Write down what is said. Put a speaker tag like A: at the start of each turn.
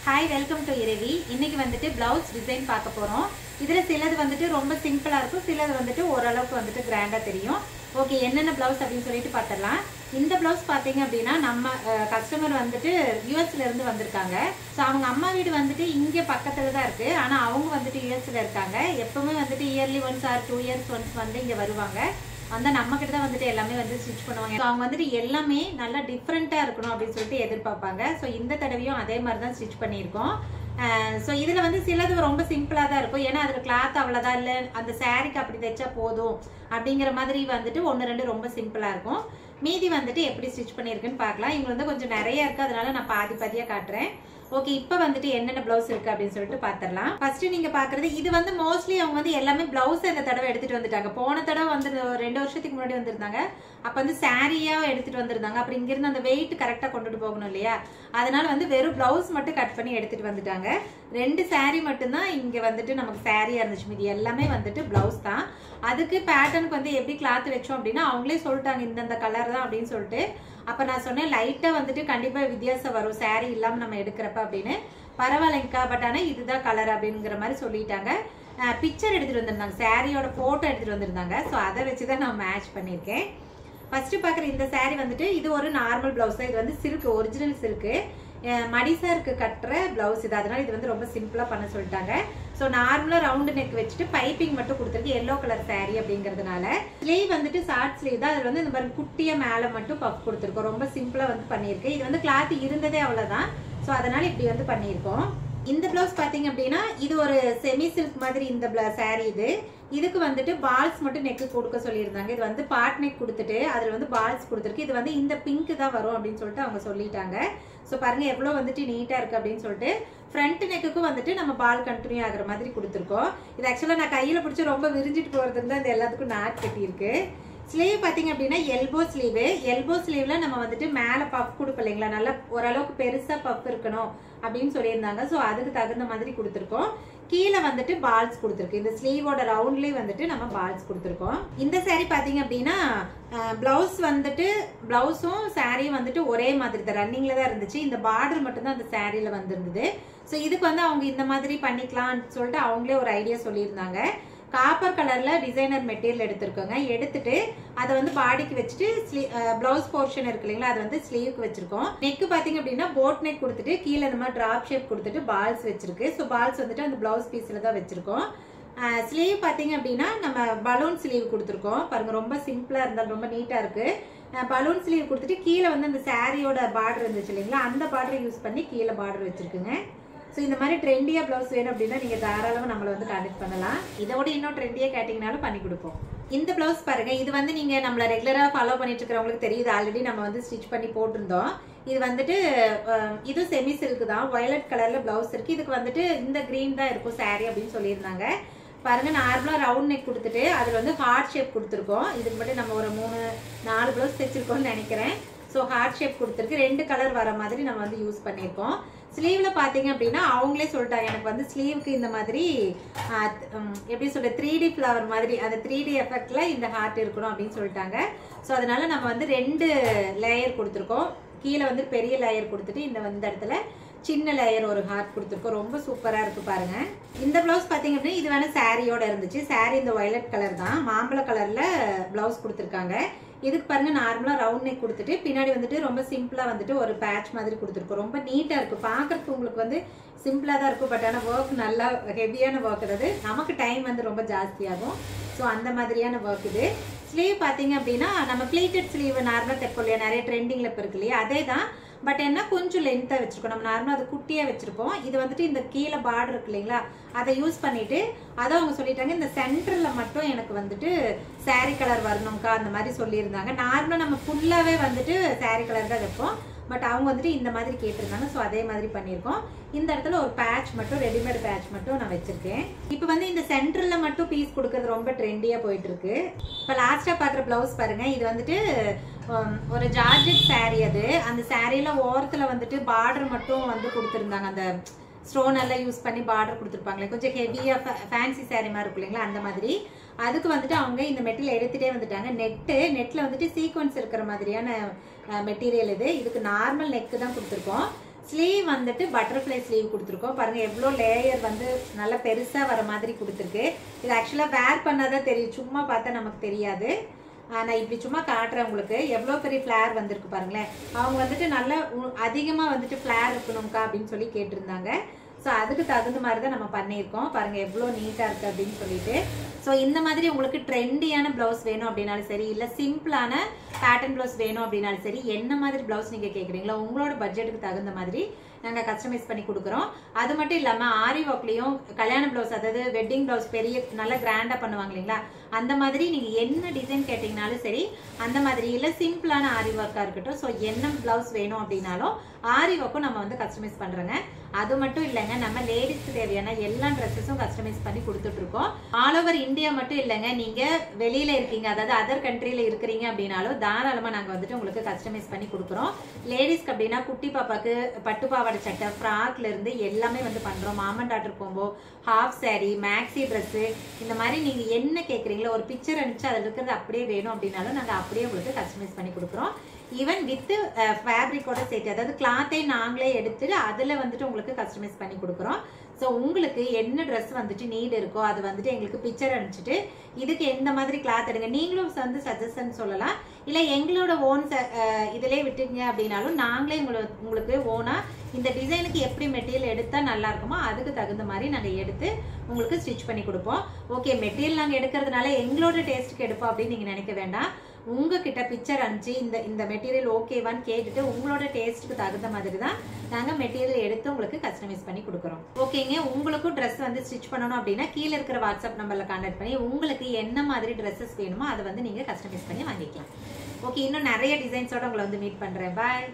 A: Hi, welcome to Iravi. இன்னைக்கு வந்துட்டு blouse design பார்க்க போறோம். இதுல சிலது வந்துட்டு ரொம்ப சிம்பிளா இருக்கும், சிலது வந்துட்டு ஓரளவுக்கு வந்துட்டு கிராண்டா தெரியும். ஓகே, என்னென்ன blouse அப்படினு சொல்லிட்டு பார்த்தறலாம். இந்த blouse பாத்தீங்க அப்படினா நம்ம கஸ்டமர் வந்துட்டு US ல இருந்து வந்திருக்காங்க. சோ அவங்க அம்மா வீடு வந்துட்டு இங்க பக்கத்துல தான் இருக்கு. ஆனா அவங்க வந்துட்டு US ல இருக்காங்க. எப்பவுமே வந்துட்டு yearly once or 2 years once வந்து இங்க வருவாங்க. அந்த நம்ம கிட்ட தான் வந்துட்டு எல்லாமே வந்து ஸ்டிட்ச் பண்ணுவாங்க. சோ அவங்க வந்துட்டு எல்லாமே நல்லா டிஃபரண்டா இருக்கணும் அப்படி சொல்லிட்டு எதிர்பார்ப்பாங்க. சோ இந்த தடவையும் அதே மாதிரி தான் ஸ்டிட்ச் பண்ணியிருக்கோம். சோ இதுல வந்து சிலது ரொம்ப சிம்பிளா தான் இருக்கும். ஏன்னா அதுல கிளாத் அவ்வளவுதான் இல்ல, அந்த சாரிக்கு அப்படி தைச்சா போதும் அப்படிங்கிற மாதிரி வந்துட்டு ஒன்னு ரெண்டு ரொம்ப சிம்பிளா இருக்கும். மீதி வந்துட்டு எப்படி ஸ்டிட்ச் பண்ணியிருக்குன்னு பார்க்கலாம். இங்க வந்து கொஞ்சம் நிறைய இருக்கு, அதனால நான் பாதி பாதியா காட்டுறேன். ஓகே, இப்போ வந்துட்டு என்னென்ன பிளவுஸ் இருக்கு அப்படின்னு சொல்லிட்டு பாத்திரலாம். ஃபர்ஸ்ட் நீங்க பாக்குறது இது வந்து மோஸ்ட்லி அவங்க வந்து எல்லாமே பிளவுஸ் இந்த தடவை எடுத்துட்டு வந்துட்டாங்க. போன தடவை வந்து 2 வருஷத்துக்கு முன்னாடி வந்திருந்தாங்க. அப்ப வந்து சாரியா எடுத்துட்டு வந்திருந்தாங்க. அப்புறம் இங்க இருந்து அந்த வெயிட் கரெக்டா கொண்டுட்டு போகணும் இல்லையா, அதனால வந்து வெறும் பிளவுஸ் மட்டும் கட் பண்ணி எடுத்துட்டு வந்துட்டாங்க. 2 சாரி மட்டும் தான் இங்க வந்துட்டு நமக்கு சாரியா இருந்துச்சு, மீதி எல்லாமே வந்துட்டு பிளவுஸ் தான். அதுக்கு பேட்டர்னுக்கு வந்து எப்படி கிளாத் வச்சோம் அப்படின்னா அவங்களே சொல்லிட்டாங்க இந்த கலர் தான் அப்படின்னு சொல்லிட்டு. அப்ப நான் சொன்னேன் லைட்டா வந்துட்டு கண்டிப்பா வித்தியாசம் வரும் சாரி இல்லாம நம்ம எடுக்கிறப்ப அப்படின்னு. பரவாயில்லைங்கக்கா, பட் ஆனா இதுதான் கலர் அப்படிங்கிற மாதிரி சொல்லிட்டாங்க. பிக்சர் எடுத்துட்டு வந்திருந்தாங்க, சாரியோட போட்டோ எடுத்துட்டு வந்திருந்தாங்க. ஸோ அதை வச்சுதான் நான் மேட்ச் பண்ணியிருக்கேன். ஃபர்ஸ்ட் பாக்குற இந்த சாரி வந்துட்டு இது ஒரு நார்மல் பிளவுஸ் தான். இது வந்து சில்க், ஒரிஜினல் சில்க், மடிசாருக்கு கட்டுற பிளவுஸ் இது. அதனால இது வந்து ரொம்ப சிம்பிளா பண்ண சொல்லிட்டாங்க. ஸோ நார்மலா ரவுண்ட் நெக் வச்சுட்டு பைப்பிங் மட்டும் கொடுத்துருக்கு. எல்லோ கலர் சாரி அப்படிங்கறதுனால ஸ்லீவ் வந்துட்டு ஷார்ட் ஸ்லீவ் தான். அதுல வந்து இந்த மாதிரி குட்டியா மேல மட்டும் பஃப் கொடுத்துருக்கோம். ரொம்ப சிம்பிளா வந்து பண்ணிருக்கு. இது வந்து கிளாத் இருந்ததே அவ்வளவுதான். ஸோ அதனால இப்படி வந்து பண்ணியிருக்கோம். இந்த பிளவுஸ் பாத்தீங்க அப்படின்னா இது ஒரு செமி சில்க் மாதிரி இந்த சாரி. இதுக்கு வந்துட்டு பால்ஸ் மட்டும் நெக்கு கொடுக்க சொல்லியிருந்தாங்க. இது வந்து பார்ட் நெக் கொடுத்துட்டு அதுல வந்து பால்ஸ் கொடுத்துருக்கு. இது வந்து இந்த பிங்க் தான் வரும் அப்படின்னு சொல்லிட்டு அவங்க சொல்லிட்டாங்க. ஸோ பாருங்க எவ்வளவு வந்துட்டு நீட்டா இருக்கு அப்படின்னு சொல்லிட்டு. ஃப்ரண்ட் நெக்குக்கும் வந்துட்டு நம்ம பால் கண்டினியூ ஆகுற மாதிரி கொடுத்துருக்கோம். இது ஆக்சுவலா நான் கையில பிடிச்சி ரொம்ப விரிஞ்சிட்டு போறதுக்கு தான் இது எல்லாத்துக்கும் நாட் கட்டி இருக்கு. ஸ்லீவ் பாத்தீங்க அப்படின்னா எல்போ ஸ்லீவ். எல்போ ஸ்லீவ்ல நம்ம வந்துட்டு மேல பஃப் கொடுப்போம் இல்லைங்களா, நல்லா ஓரளவுக்கு பெருசா பஃப் இருக்கணும் அப்படின்னு சொல்லியிருந்தாங்க. ஸோ அதுக்கு தகுந்த மாதிரி கொடுத்துருக்கோம். கீழே வந்துட்டு பால்ஸ் கொடுத்துருக்கு. இந்த ஸ்லீவோட ரவுண்ட்லயே வந்துட்டு நம்ம பால்ஸ் கொடுத்துருக்கோம். இந்த சாரி பாத்தீங்க அப்படின்னா பிளவுஸ் வந்துட்டு பிளவுஸும் சாரியும் வந்துட்டு ஒரே மாதிரி தான் ரன்னிங்ல தான் இருந்துச்சு. இந்த பார்டர் மட்டும் தான் அந்த சாரியில வந்திருந்தது. ஸோ இதுக்கு வந்து அவங்க இந்த மாதிரி பண்ணிக்கலாம்னு சொல்லிட்டு அவங்களே ஒரு ஐடியா சொல்லியிருந்தாங்க. காப்பர் கலர்ல டிசைனர் மெட்டீரியல் எடுத்திருக்கோங்க. எடுத்துட்டு அதை வந்து பாடிக்கு வச்சுட்டு பிளவுஸ் போர்ஷன் இருக்கு இல்லைங்களா, அது வந்து ஸ்லீவுக்கு வச்சிருக்கோம். நெக் பாத்தீங்க அப்படின்னா போட் நெக் கொடுத்துட்டு கீழே இந்த மாதிரி டிராப் ஷேப் கொடுத்துட்டு பால்ஸ் வச்சிருக்கு. ஸோ பால்ஸ் வந்துட்டு அந்த பிளவுஸ் பீஸ்ல தான் வச்சிருக்கோம். ஸ்லீவ் பாத்தீங்க அப்படின்னா நம்ம பலூன் ஸ்லீவ் கொடுத்துருக்கோம். பாருங்க ரொம்ப சிம்பிளா இருந்தாலும் ரொம்ப நீட்டா இருக்கு. பலூன் ஸ்லீவ் கொடுத்துட்டு கீழே வந்து அந்த சாரியோட பார்டர் இருந்துச்சு இல்லைங்களா, அந்த பார்டர் யூஸ் பண்ணி கீழே பார்டர் வச்சிருக்குங்க. ஸோ இந்த மாதிரி ட்ரெண்டியா பிளவுஸ் வேணும் அப்படின்னா நீங்க தாராளமாக நம்மளை வந்து கான்டெக்ட் பண்ணலாம். இதோட இன்னும் ட்ரெண்டியா கேட்டீங்கனாலும் பண்ணி கொடுப்போம். இந்த பிளவுஸ் பாருங்க, இது வந்து நீங்க நம்மள ரெகுலரா ஃபாலோ பண்ணிட்டு இருக்கிறவங்களுக்கு தெரியுது. ஆல்ரெடி நம்ம வந்து ஸ்டிச் பண்ணி போட்டிருந்தோம். இது வந்துட்டு இது செமி சில்க் தான். வயலட் கலர்ல பிளவுஸ் இருக்கு. இதுக்கு வந்துட்டு இந்த கிரீன் தான் இருக்கும் சாரி அப்படின்னு சொல்லியிருந்தாங்க. பாருங்க நார்மலா ரவுண்ட் நெக் கொடுத்துட்டு அதுல வந்து ஹார்ட் ஷேப் கொடுத்துருக்கோம். இதுக்கு மட்டும் நம்ம ஒரு 3-4 பிளவுஸ் தைச்சிருக்கோம்னு நினைக்கிறேன். ஸோ ஹார்ட் ஷேப் கொடுத்துருக்கு. 2 கலர் வர மாதிரி நம்ம வந்து யூஸ் பண்ணியிருக்கோம். ஸ்லீவ்ல பாத்தீங்க அப்படின்னா அவங்களே சொல்லிட்டாங்க எனக்கு வந்து ஸ்லீவுக்கு இந்த மாதிரி எப்படி சொல்ற 3D ஃபிளவர் மாதிரி அந்த 3D எஃபெக்ட்ல இந்த ஹார்ட் இருக்கணும் அப்படின்னு சொல்லிட்டாங்க. ஸோ அதனால நம்ம வந்து 2 லேயர் கொடுத்துருக்கோம். கீழே வந்து பெரிய லேயர் கொடுத்துட்டு இந்த இடத்துல சின்ன லேயர் ஒரு ஹார்ட் கொடுத்துருக்கோம். ரொம்ப சூப்பரா இருக்கு பாருங்க. இந்த பிளவுஸ் பாத்தீங்க அப்படின்னா இது வேணா சாரியோட இருந்துச்சு. சாரி இந்த வயலட் கலர் தான், மாம்பழ கலர்ல பிளவுஸ் கொடுத்துருக்காங்க. இதுக்கு பாருங்க நார்மலா ரவுண்ட் நெக் கொடுத்துட்டு பின்னாடி வந்துட்டு ரொம்ப சிம்பிளா வந்துட்டு ஒரு பேட்ச் மாதிரி கொடுத்துருக்கோம். ரொம்ப நீட்டா இருக்கு பாக்குறதுக்கு. உங்களுக்கு வந்து சிம்பிளா தான் இருக்கும், பட் ஆனா ஒர்க் நல்லா ஹெவியான ஒர்க். அது நமக்கு டைம் வந்து ரொம்ப ஜாஸ்தியாகும். ஸோ அந்த மாதிரியான ஒர்க் இது. ஸ்லீவ் பாத்தீங்க அப்படின்னா நம்ம பிளீட்டட் ஸ்லீவ் நார்மலா தைப்போம் இல்லையா, நிறைய ட்ரெண்டிங்ல இப்ப இருக்கு இல்லையா, அதே தான். பட் என்ன கொஞ்சம் லென்த்தா வச்சிருக்கோம். நம்ம நார்மலா அது குட்டியா வச்சிருப்போம். இது வந்துட்டு இந்த கீழே பார்டர் இருக்கு இல்லைங்களா, அதை யூஸ் பண்ணிட்டு அதை அவங்க சொல்லிட்டாங்க இந்த சென்டர்ல மட்டும் எனக்கு வந்துட்டு சாரி கலர் வரணும்க்கா அந்த மாதிரி சொல்லியிருந்தாங்க. நார்மலா நம்ம ஃபுல்லாவே வந்துட்டு சாரி கலர் தான் வைப்போம். பட் அவங்க வந்துட்டு இந்த மாதிரி கேட்டிருந்தாங்க. ஸோ அதே மாதிரி பண்ணியிருக்கோம். இந்த இடத்துல ஒரு பேட்ச் மட்டும் ரெடிமேட் பேட்ச் மட்டும் நான் வச்சிருக்கேன். இப்போ வந்து இந்த சென்டர்ல மட்டும் பீஸ் கொடுக்கறது ரொம்ப ட்ரெண்டியா போயிட்டு இருக்கு. இப்போ லாஸ்டா பாக்குற பிளவுஸ் பாருங்க, இது வந்துட்டு ஒரு ஜார்ஜெட் சாரி. அது அந்த சாரியில ஓரத்துல வந்துட்டு பார்டர் மட்டும் வந்து கொடுத்துருந்தாங்க. அந்த ஸ்டோன் எல்லாம் யூஸ் பண்ணி பார்டர் கொடுத்துருப்பாங்களே, கொஞ்சம் ஹெவியா ஃபேன்சி சாரி மாதிரி இருக்கும் இல்லைங்களா, அந்த மாதிரி. அதுக்கு வந்துட்டு அவங்க இந்த மெட்டீரியல் எடுத்துட்டே வந்துட்டாங்க. நெட்ல வந்துட்டு சீக்வன்ஸ் இருக்கிற மாதிரியான மெட்டீரியல் இது. இதுக்கு நார்மல் நெக் தான் கொடுத்துருக்கோம். ஸ்லீவ் வந்துட்டு பட்டர்ஃப்ளை ஸ்லீவ் கொடுத்துருக்கோம். பாருங்க எவ்வளோ லேயர் வந்து நல்லா பெருசா வர மாதிரி கொடுத்துருக்கு. இது ஆக்சுவலா வேர் பண்ணாதான் தெரியும், சும்மா பார்த்தா நமக்கு தெரியாது. நான் இப்படி சும்மா காட்டுறேன் உங்களுக்கு. எவ்வளோ பெரிய ஃபிளேர் வந்திருக்கு பாருங்களேன். அவங்க வந்துட்டு நல்லா அதிகமாக வந்துட்டு ஃபிளேர் இருக்கணும்க்கா அப்படின்னு சொல்லி கேட்டிருந்தாங்க. ஸோ அதுக்கு தகுந்த மாதிரி தான் நம்ம பண்ணியிருக்கோம். பாருங்க எவ்வளோ நீட்டாக இருக்குது அப்படின்னு சொல்லிட்டு. ஸோ இந்த மாதிரி உங்களுக்கு ட்ரெண்டியான ப்ளவுஸ் வேணும் அப்படின்னாலும் சரி, இல்லை சிம்பிளான பேட்டர்ன் ப்ளவுஸ் வேணும் அப்படின்னாலும் சரி, என்ன மாதிரி ப்ளவுஸ் நீங்கள் கேட்குறீங்களோ உங்களோட பட்ஜெட்டுக்கு தகுந்த மாதிரி நாங்கள் கஸ்டமைஸ் பண்ணி கொடுக்குறோம். அது மட்டும் இல்லாமல் ஆரி ஒர்க்லேயும் கல்யாண ப்ளவுஸ், அதாவது வெட்டிங் ப்ளவுஸ் பெரிய நல்லா கிராண்டாக பண்ணுவாங்க இல்லைங்களா, அந்த மாதிரி நீங்கள் என்ன டிசைன் கேட்டிங்கனாலும் சரி அந்த மாதிரி, இல்லை சிம்பிளான ஆரி ஒர்க்காக இருக்கட்டும். ஸோ என்ன ப்ளவுஸ் வேணும் அப்படின்னாலும் ஆரி ஒர்க்கும் நம்ம வந்து கஸ்டமைஸ் பண்ணுறோங்க. அது மட்டும் இல்லைங்க, நம்ம லேடிஸ்க்கு தேவையான எல்லா ட்ரெஸ்ஸஸும் கஸ்டமைஸ் பண்ணி கொடுத்துட்ருக்கோம். ஆல் ஓவர் இந்தியா மட்டும் இல்லைங்க, நீங்கள் வெளியில் இருக்கீங்க, அதாவது அதர் கண்ட்ரியில் இருக்கிறீங்க அப்படின்னாலும் தாராளமாக நாங்கள் வந்துட்டு உங்களுக்கு கஸ்டமைஸ் பண்ணி கொடுக்குறோம். லேடிஸ்க்கு அப்படின்னா குட்டி பாப்பாக்கு பட்டு பாவாடை சட்டை, ஃப்ராக்ல இருந்து எல்லாமே வந்து பண்ணுறோம். மாமன் doctor combo, half sorry, maxi dress, இந்த மாதிரி நீங்கள் என்ன கேட்குறீங்களோ ஒரு பிக்சர் அனுப்பிச்சு அதில் இருக்கிறது அப்படியே வேணும் அப்படின்னாலும் நாங்கள் அப்படியே உங்களுக்கு கஸ்டமைஸ் பண்ணி கொடுக்குறோம். ஈவன் வித் ஃபேப்ரிக்கோட சேர்த்து, அதாவது கிளாத்தை நாங்களே எடுத்துட்டு அதில் வந்துட்டு உங்களுக்கு கஸ்டமைஸ் பண்ணி கொடுக்குறோம். ஸோ உங்களுக்கு என்ன ட்ரெஸ் வந்துட்டு நீட் இருக்கோ அது வந்துட்டு எங்களுக்கு பிக்சர் அனுப்பிச்சிட்டு இதுக்கு எந்த மாதிரி கிளாத் எடுங்க நீங்களும் வந்து சஜஷன் சொல்லலாம். இல்லை எங்களோட ஓன் இதிலே விட்டுங்க அப்படின்னாலும் நாங்களே உங்களுக்கு ஓனாக இந்த டிசைனுக்கு எப்படி மெட்டீரியல் எடுத்தால் நல்லா இருக்குமோ அதுக்கு தகுந்த மாதிரி நாங்கள் எடுத்து உங்களுக்கு ஸ்டிச் பண்ணி கொடுப்போம். ஓகே, மெட்டீரியல் நாங்கள் எடுக்கிறதுனால எங்களோட டேஸ்ட்டுக்கு எடுப்போம் அப்படின்னு நீங்கள் நினைக்க வேண்டாம். உங்ககிட்ட பிக்சர் அனுப்பிச்சு இந்த மெட்டீரியல் ஓகேவான்னு கேட்டுட்டு உங்களோட டேஸ்ட்டுக்கு தகுந்த மாதிரி தான் நாங்கள் மெட்டீரியல் எடுத்து உங்களுக்கு கஸ்டமைஸ் பண்ணி கொடுக்குறோம். ஓகேங்க, உங்களுக்கும் ட்ரெஸ் வந்து ஸ்டிச் பண்ணணும் அப்படின்னா கீழே இருக்கிற வாட்ஸ்அப் நம்பரில் கான்டாக்ட் பண்ணி உங்களுக்கு என்ன மாதிரி ட்ரெஸ்ஸஸ் வேணுமோ அதை வந்து நீங்கள் கஸ்டமைஸ் பண்ணி வாங்கிக்கலாம். ஓகே, இன்னும் நிறைய டிசைன்ஸோட உங்களை வந்து மீட் பண்ணுறேன். பாய்.